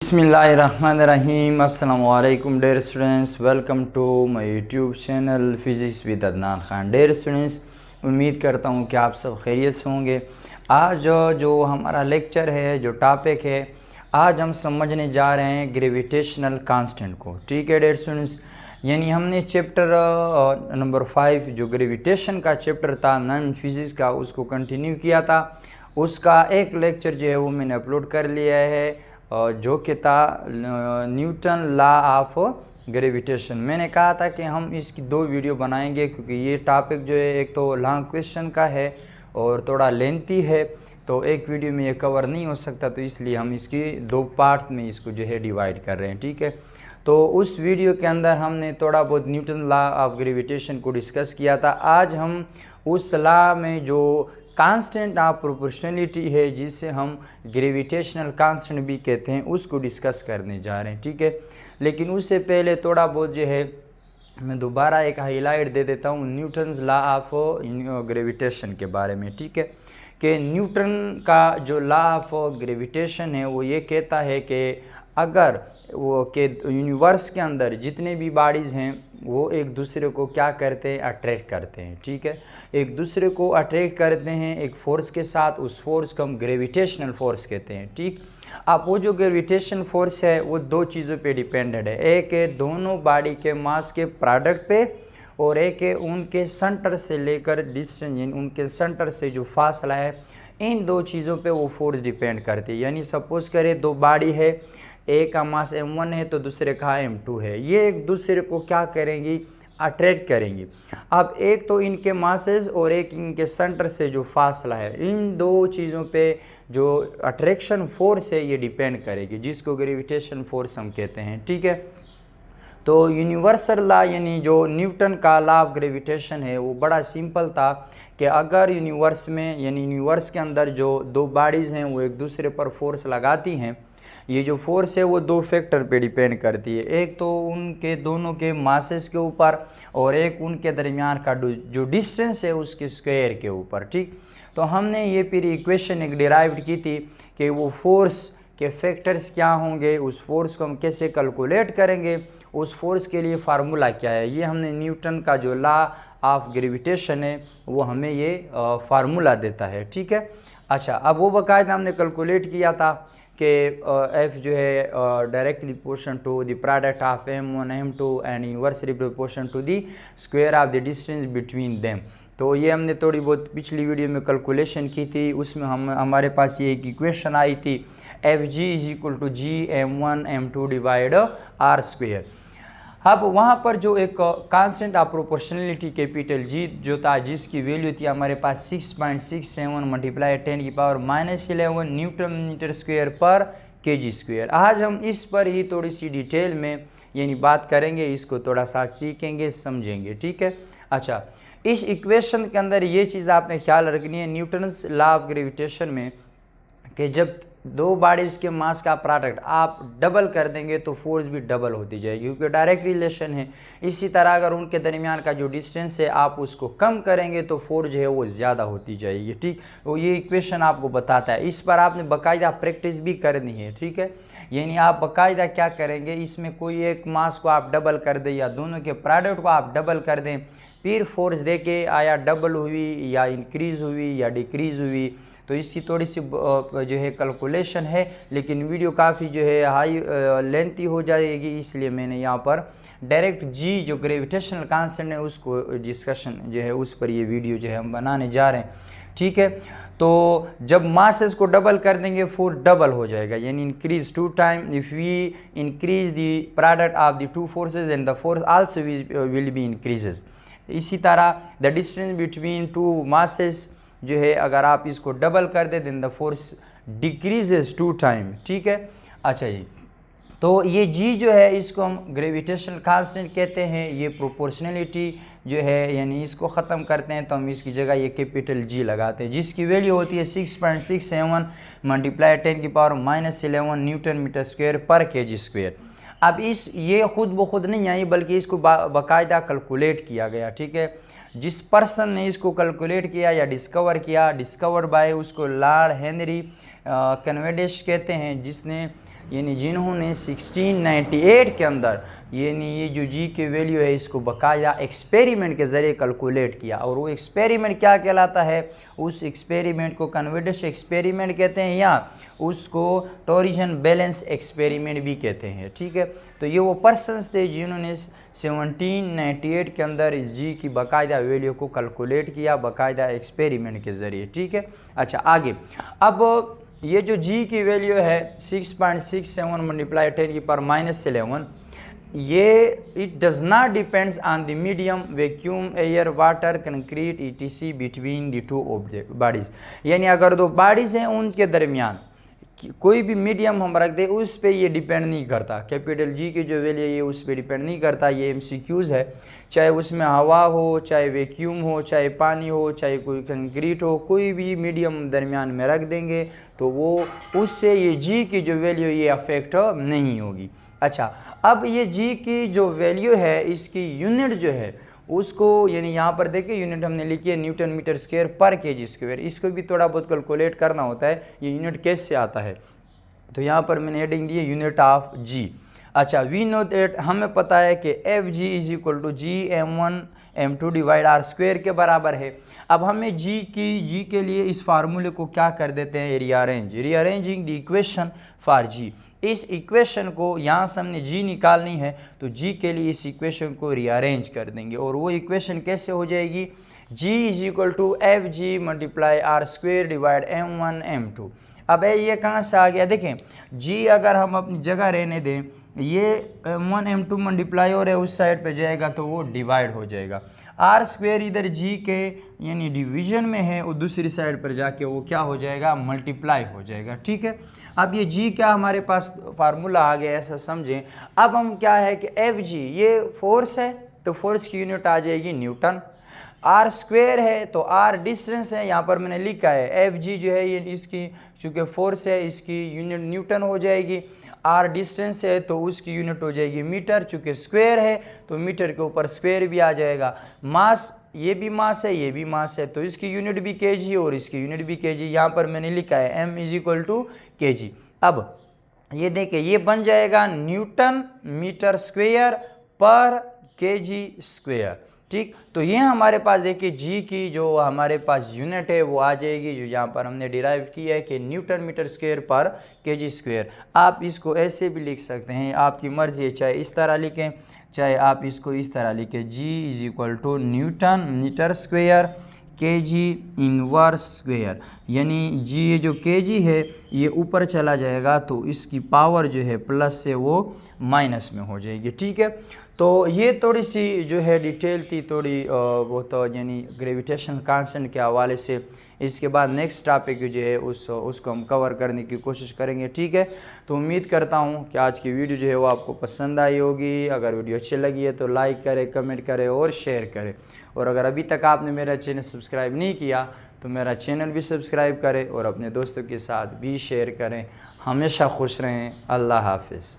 बिस्मिल्लाहिर्रहमानिर्रहीम। अस्सलाम वालेकुम dear students, welcome to my YouTube channel physics with Adnan Khan. Dear students, उम्मीद करता हूँ कि आप सब खैरियत से होंगे। आज जो हमारा लेक्चर है, जो टॉपिक है, आज हम समझने जा रहे हैं ग्रेविटेशनल कांस्टेंट को। ठीक है डियर स्टूडेंट्स, यानी हमने चैप्टर नंबर 5 जो ग्रेविटेशन का चैप्टर था नॉन फिज़िक्स का, उसको कंटिन्यू किया था। उसका एक लेक्चर जो है वो मैंने अपलोड कर लिया है, जो कि था न्यूटन लॉ ऑफ ग्रेविटेशन। मैंने कहा था कि हम इसकी 2 वीडियो बनाएंगे, क्योंकि ये टॉपिक जो है एक तो लॉन्ग क्वेश्चन का है और थोड़ा लेंथी है, तो एक वीडियो में ये कवर नहीं हो सकता, तो इसलिए हम इसकी 2 पार्ट्स में इसको जो है डिवाइड कर रहे हैं। ठीक है, तो उस वीडियो के अंदर हमने थोड़ा बहुत न्यूटन लॉ ऑफ ग्रेविटेशन को डिस्कस किया था। आज हम उस लॉ में जो कांस्टेंट ऑफ प्रोपोर्शनलिटी है, जिसे हम ग्रेविटेशनल कांस्टेंट भी कहते हैं, उसको डिस्कस करने जा रहे हैं। ठीक है, लेकिन उससे पहले थोड़ा बहुत जो है मैं दोबारा एक हाईलाइट दे देता हूँ न्यूटन लॉ ऑफ ग्रेविटेशन के बारे में। ठीक है, कि न्यूटन का जो लॉ ऑफ ग्रेविटेशन है वो ये कहता है कि अगर वो के यूनिवर्स के अंदर जितने भी बॉडीज़ हैं वो एक दूसरे को क्या करते हैं, अट्रैक्ट करते हैं। ठीक है, एक दूसरे को अट्रैक्ट करते हैं एक फोर्स के साथ, उस फोर्स को हम ग्रेविटेशनल फोर्स कहते हैं। ठीक, अब वो जो ग्रेविटेशन फोर्स है वो 2 चीज़ों पे डिपेंडेंट है। एक है दोनों बॉडी के मास के प्रोडक्ट पे, और एक है उनके सेंटर से लेकर डिस्टेंस, यानी उनके सेंटर से जो फासला है, इन 2 चीज़ों पे वो फोर्स डिपेंड करती है। यानी सपोज करें 2 बॉडी है, एक का मास m1 है तो दूसरे का m2 है, ये एक दूसरे को क्या करेंगी, अट्रैक्ट करेंगी। अब एक तो इनके मासेस और एक इनके सेंटर से जो फासला है, इन 2 चीज़ों पे जो अट्रैक्शन फोर्स है ये डिपेंड करेगी, जिसको ग्रेविटेशन फोर्स हम कहते हैं। ठीक है, तो यूनिवर्सल लॉ यानी जो न्यूटन का लॉ ऑफ ग्रेविटेशन है वो बड़ा सिंपल था कि अगर यूनिवर्स में, यानी यूनिवर्स के अंदर जो 2 बॉडीज़ हैं वो एक दूसरे पर फोर्स लगाती हैं, ये जो फोर्स है वो 2 फैक्टर पे डिपेंड करती है। एक तो उनके दोनों के मासेस के ऊपर, और एक उनके दरमियान का जो डिस्टेंस है उसके स्क्वायर के ऊपर। ठीक, तो हमने ये फिर इक्वेशन एक डिराइव्ड की थी कि वो फोर्स के फैक्टर्स क्या होंगे, उस फोर्स को हम कैसे कैलकुलेट करेंगे, उस फोर्स के लिए फार्मूला क्या है, ये हमने न्यूटन का जो लॉ ऑफ ग्रेविटेशन है वो हमें ये फार्मूला देता है। ठीक है, अच्छा, अब वो बाकायदा हमने कैलकुलेट किया था कि एफ जो है directly proportional to the product of m1 m2 and inversely proportional to the square of the distance between them. तो ये हमने थोड़ी बहुत पिछली वीडियो में कैलकुलेशन की थी, उसमें हमारे पास ये एक इक्वेशन आई थी, F G is equal to G m1 m2 divide R square. अब वहाँ पर जो एक constant of proportionality capital G जो था, जिसकी वैल्यू थी हमारे पास 6.67 मल्टीप्लाई 10⁻11 न्यूटन मीटर स्क्वायर पर केजी स्क्वायर। आज हम इस पर ही थोड़ी सी डिटेल में यानी बात करेंगे, इसको थोड़ा सा सीखेंगे, समझेंगे। ठीक है, अच्छा, इस इक्वेशन के अंदर ये चीज़ आपने ख्याल रखनी है न्यूटन्स लॉ ऑफ ग्रेविटेशन में, कि जब 2 बॉडीज़ के मास का प्रोडक्ट आप डबल कर देंगे तो फोर्स भी डबल होती जाएगी, क्योंकि डायरेक्ट रिलेशन है। इसी तरह अगर उनके दरमियान का जो डिस्टेंस है आप उसको कम करेंगे तो फोर्स जो है वो ज़्यादा होती जाएगी। ठीक, तो ये इक्वेशन आपको बताता है, इस पर आपने बाकायदा प्रैक्टिस भी करनी है। ठीक है, यानी आप बाकायदा क्या करेंगे, इसमें कोई एक मास को आप डबल कर दें या दोनों के प्रोडक्ट को आप डबल कर दें, फिर फोर्स दे के आया डबल हुई या इंक्रीज़ हुई या डिक्रीज़ हुई, तो इसकी थोड़ी सी जो है कैलकुलेशन है, लेकिन वीडियो काफ़ी जो है हाई लेंथी हो जाएगी, इसलिए मैंने यहाँ पर डायरेक्ट जी जो ग्रेविटेशनल कांस्टेंट है उसको डिस्कशन जो है उस पर ये वीडियो जो है हम बनाने जा रहे हैं। ठीक है, तो जब मासेस को डबल कर देंगे फोर्स डबल हो जाएगा, यानी increase 2 time. If we increase the product of the 2 forces and the force also will be increases. इसी तरह द डिस्टेंस बिटवीन 2 मासेस जो है अगर आप इसको डबल कर दे then the force decreases 2 time. ठीक है, अच्छा जी, तो ये जी जो है इसको हम ग्रेविटेशनल कांस्टेंट कहते हैं। ये प्रोपोर्शनलिटी जो है यानी इसको ख़त्म करते हैं तो हम इसकी जगह ये कैपिटल जी लगाते हैं, जिसकी वैल्यू होती है 6.67 मल्टीप्लाई 10⁻11 न्यूटन मीटर स्क्वायर पर केजी स्क्वायर। अब ये खुद ब खुद नहीं आई, बल्कि इसको बाकायदा कैलकुलेट किया गया। ठीक है, जिस पर्सन ने इसको कैलकुलेट किया या डिस्कवर किया, डिस्कवर बाय उसको लॉर्ड हेनरी कैवेंडिश कहते हैं, जिसने यानी जिन्होंने 1698 के अंदर यानी ये जो जी की वैल्यू है इसको बाकायदा एक्सपेरिमेंट के ज़रिए कैलकुलेट किया। और वो एक्सपेरिमेंट क्या कहलाता है, उस एक्सपेरिमेंट को कन्वर्जेंस एक्सपेरिमेंट कहते हैं या उसको टोरिजन बैलेंस एक्सपेरिमेंट भी कहते हैं। ठीक है, तो ये वो पर्सन्स थे जिन्होंने 1798 के अंदर इस जी की बाकायदा वैल्यू को कैलकुलेट किया बाकायदा एक्सपेरिमेंट के ज़रिए। ठीक है, अच्छा आगे, अब ये जो जी की वैल्यू है 6.67 मल्टीप्लाई 10 की पावर -11, ये it does not depends on the medium vacuum air water concrete ETC between the two object bodies. यानी अगर दो बॉडीज़ हैं उनके दरमियान कोई भी मीडियम हम रख दे उस पर ये डिपेंड नहीं करता। कैपिटल जी की जो वैल्यू ये उस पर डिपेंड नहीं करता। ये MCQs है, चाहे उसमें हवा हो, चाहे वैक्यूम हो, चाहे पानी हो, चाहे कोई कंक्रीट हो, कोई भी मीडियम दरमियान में रख देंगे तो वो उससे ये जी की जो वैल्यू ये अफेक्ट नहीं होगी। अच्छा, अब ये जी की जो वैल्यू है इसकी यूनिट जो है उसको यानी यहाँ पर देखिए यूनिट हमने लिखी है न्यूटन मीटर स्क्वायर पर केजी स्क्वायर। इसको भी थोड़ा बहुत कैलकुलेट करना होता है ये यूनिट कैसे आता है, तो यहाँ पर मैंने हेडिंग दी है यूनिट ऑफ जी। अच्छा, वी नो दैट हमें पता है कि Fg is equal to Gm1 m2 divide r square के बराबर है। अब हमें जी के लिए इस फार्मूले को क्या कर देते हैं, रीअरेंजिंग द इक्वेशन फॉर जी। इस इक्वेशन को यहाँ से हमने जी निकालनी है तो जी के लिए इस इक्वेशन को रीअरेंज कर देंगे और वो इक्वेशन कैसे हो जाएगी, G is equal to Fg multiply r square divide m1 m2। अब ये कहाँ से आ गया, देखें जी अगर हम अपनी जगह रहने दें ये m1 m2 मल्टीप्लाई और है उस साइड पे जाएगा तो वो डिवाइड हो जाएगा। आर स्क्वायर इधर जी के यानी डिवीजन में है और दूसरी साइड पर जाके वो क्या हो जाएगा, मल्टीप्लाई हो जाएगा। ठीक है, अब ये जी क्या हमारे पास फार्मूला आ गया ऐसा समझें। अब हम क्या है कि Fg ये फोर्स है तो फोर्स की यूनिट आ जाएगी न्यूटन, आर स्क्वायर है तो आर डिस्टेंस है, यहाँ पर मैंने लिखा है Fg जो है ये इसकी चूँकि फोर्स है इसकी यूनिट न्यूटन हो जाएगी, आर डिस्टेंस है तो उसकी यूनिट हो जाएगी मीटर, चूँकि स्क्वायर है तो मीटर के ऊपर स्क्वायर भी आ जाएगा। मास ये भी मास है ये भी मास है तो इसकी यूनिट भी kg और इसकी यूनिट भी kg, यहाँ पर मैंने लिखा है m is equal to kg। अब ये देखिए ये बन जाएगा न्यूटन मीटर स्क्वायर पर kg स्क्वायर। ठीक, तो ये हमारे पास देखिए जी की जो हमारे पास यूनिट है वो आ जाएगी जो यहाँ पर हमने डिराइव किया है कि न्यूटन मीटर स्क्वायर पर केजी स्क्वायर। आप इसको ऐसे भी लिख सकते हैं, आपकी मर्जी है, चाहे इस तरह लिखें चाहे आप इसको इस तरह लिखें, G is equal to newton metre square KG inverse square. यानी जी ये जो केजी है ये ऊपर चला जाएगा तो इसकी पावर जो है प्लस से वो माइनस में हो जाएगी। ठीक है, तो ये थोड़ी सी जो है डिटेल थी थोड़ी वो तो यानी ग्रेविटेशन कांस्टेंट के हवाले से। इसके बाद नेक्स्ट टॉपिक जो है उसको हम कवर करने की कोशिश करेंगे। ठीक है, तो उम्मीद करता हूँ कि आज की वीडियो जो है वो आपको पसंद आई होगी। अगर वीडियो अच्छी लगी है तो लाइक करें, कमेंट करें और शेयर करें। और अगर अभी तक आपने मेरा चैनल सब्सक्राइब नहीं किया तो मेरा चैनल भी सब्सक्राइब करें और अपने दोस्तों के साथ भी शेयर करें। हमेशा खुश रहें। अल्लाह हाफिज़।